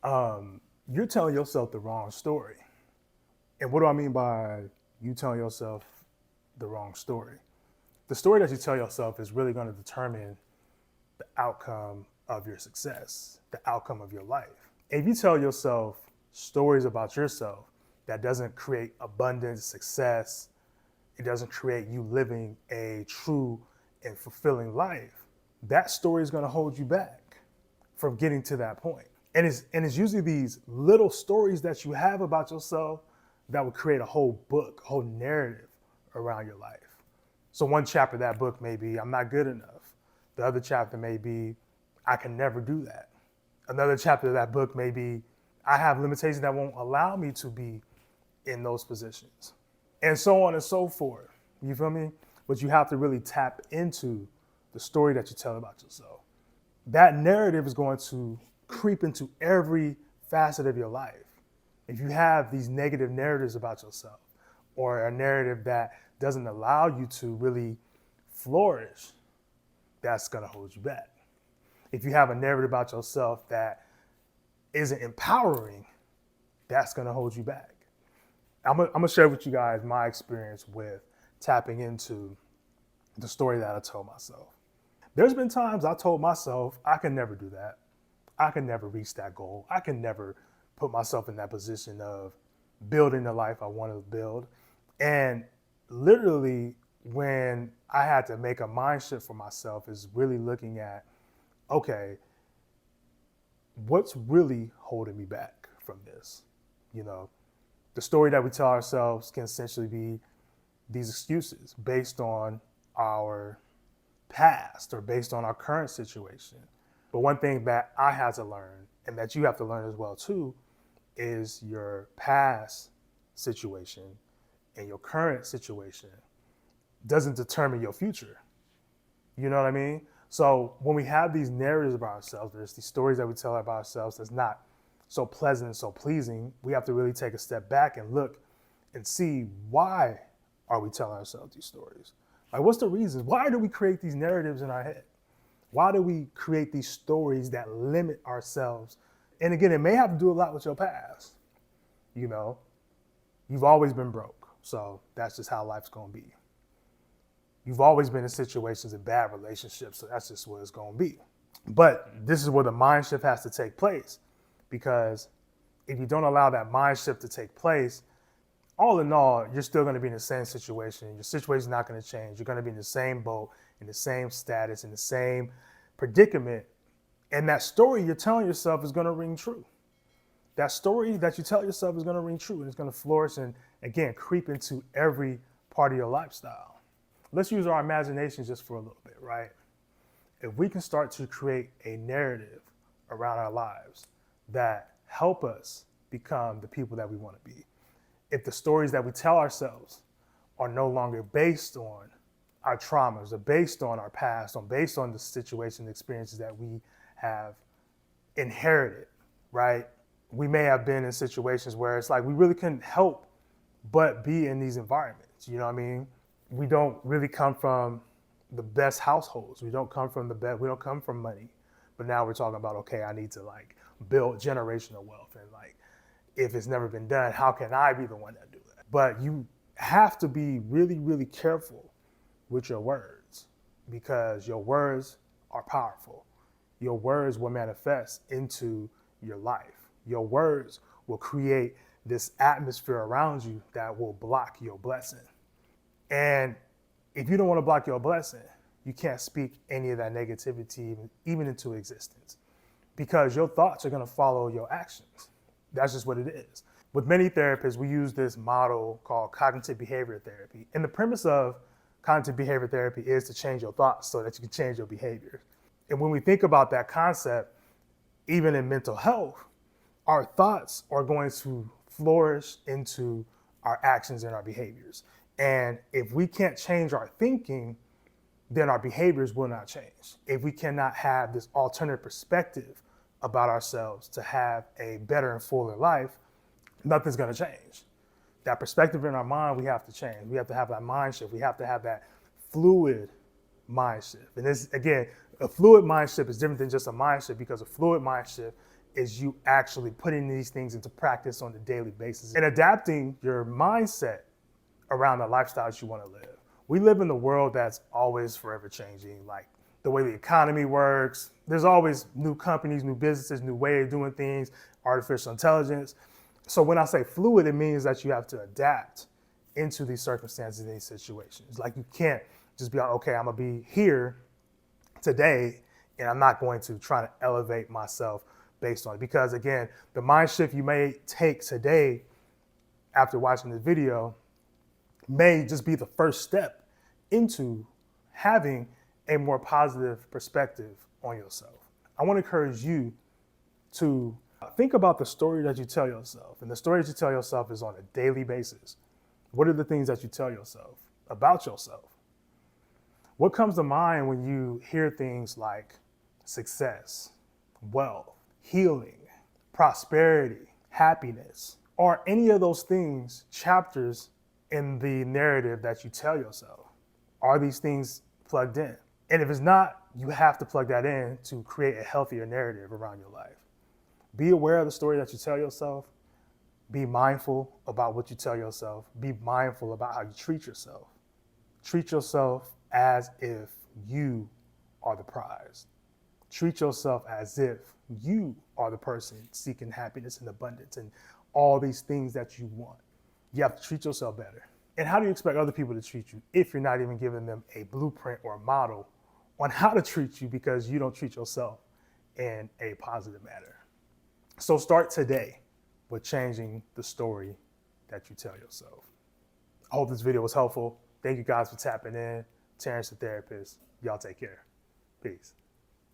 You're telling yourself the wrong story. And what do I mean by you telling yourself the wrong story? The story that you tell yourself is really going to determine the outcome of your success, the outcome of your life. If you tell yourself stories about yourself that doesn't create abundance, success, it doesn't create you living a true and fulfilling life, that story is going to hold you back from getting to that point. And it's usually these little stories that you have about yourself that would create a whole book, a whole narrative around your life. So one chapter of that book may be, I'm not good enough. The other chapter may be, I can never do that. Another chapter of that book may be, I have limitations that won't allow me to be in those positions. And so on and so forth. You feel me? But you have to really tap into the story that you tell about yourself. That narrative is going to creep into every facet of your life. If you have these negative narratives about yourself, or a narrative that doesn't allow you to really flourish, that's going to hold you back. If you have a narrative about yourself that isn't empowering, that's going to hold you back. I'm going to share with you guys my experience with tapping into the story that I told myself. There's been times I told myself, I can never do that. I can never reach that goal. I can never put myself in that position of building the life I want to build. And literally, when I had to make a mind shift for myself, is really looking at, okay, what's really holding me back from this? You know, the story that we tell ourselves can essentially be these excuses based on our past or based on our current situation. But one thing that I had to learn, and that you have to learn as well too, is your past situation and your current situation doesn't determine your future. You know what I mean? So when we have these narratives about ourselves, there's these stories that we tell about ourselves that's not so pleasant and so pleasing, we have to really take a step back and look and see, why are we telling ourselves these stories? Like, what's the reason? Why do we create these narratives in our head? Why do we create these stories that limit ourselves? And again, it may have to do a lot with your past. You know, you've always been broke, so that's just how life's gonna be. You've always been in situations in bad relationships, so that's just what it's gonna be. But this is where the mind shift has to take place, because if you don't allow that mind shift to take place, all in all, you're still going to be in the same situation. Your situation's not going to change. You're going to be in the same boat, in the same status, in the same predicament. And that story you're telling yourself is going to ring true. That story that you tell yourself is going to ring true, and it's going to flourish and, again, creep into every part of your lifestyle. Let's use our imagination just for a little bit, right? If we can start to create a narrative around our lives that help us become the people that we want to be, if the stories that we tell ourselves are no longer based on our traumas, or based on our past, or based on the situation, experiences that we have inherited, right? We may have been in situations where it's like we really couldn't help but be in these environments. You know what I mean? We don't really come from the best households. We don't come from we don't come from money. But now we're talking about, okay, I need to like build generational wealth, and like, if it's never been done, how can I be the one that do that? But you have to be really, really careful with your words, because your words are powerful. Your words will manifest into your life. Your words will create this atmosphere around you that will block your blessing. And if you don't want to block your blessing, you can't speak any of that negativity even into existence, because your thoughts are going to follow your actions. That's just what it is. With many therapists, we use this model called cognitive behavior therapy. And the premise of cognitive behavior therapy is to change your thoughts so that you can change your behavior. And when we think about that concept, even in mental health, our thoughts are going to flourish into our actions and our behaviors. And if we can't change our thinking, then our behaviors will not change. If we cannot have this alternative perspective about ourselves to have a better and fuller life, nothing's going to change. That perspective in our mind, we have to change. We have to have that mind shift. We have to have that fluid mind shift. And this, again, a fluid mind shift is different than just a mind shift, because a fluid mind shift is you actually putting these things into practice on a daily basis and adapting your mindset around the lifestyles you want to live. We live in a world that's always forever changing, like the way the economy works. There's always new companies, new businesses, new way of doing things, artificial intelligence. So when I say fluid, it means that you have to adapt into these circumstances, these situations. Like you can't just be like, okay, I'm gonna be here today and I'm not going to try to elevate myself based on it. Because again, the mind shift you may take today after watching the video may just be the first step into having a more positive perspective on yourself. I want to encourage you to think about the story that you tell yourself. And the story that you tell yourself is on a daily basis. What are the things that you tell yourself about yourself? What comes to mind when you hear things like success, wealth, healing, prosperity, happiness? Are any of those things chapters in the narrative that you tell yourself? Are these things plugged in? And if it's not, you have to plug that in to create a healthier narrative around your life. Be aware of the story that you tell yourself. Be mindful about what you tell yourself. Be mindful about how you treat yourself. Treat yourself as if you are the prize. Treat yourself as if you are the person seeking happiness and abundance and all these things that you want. You have to treat yourself better. And how do you expect other people to treat you if you're not even giving them a blueprint or a model on how to treat you because you don't treat yourself in a positive manner? So start today with changing the story that you tell yourself. I hope this video was helpful. Thank you guys for tapping in. Terrence, the therapist. Y'all take care. Peace.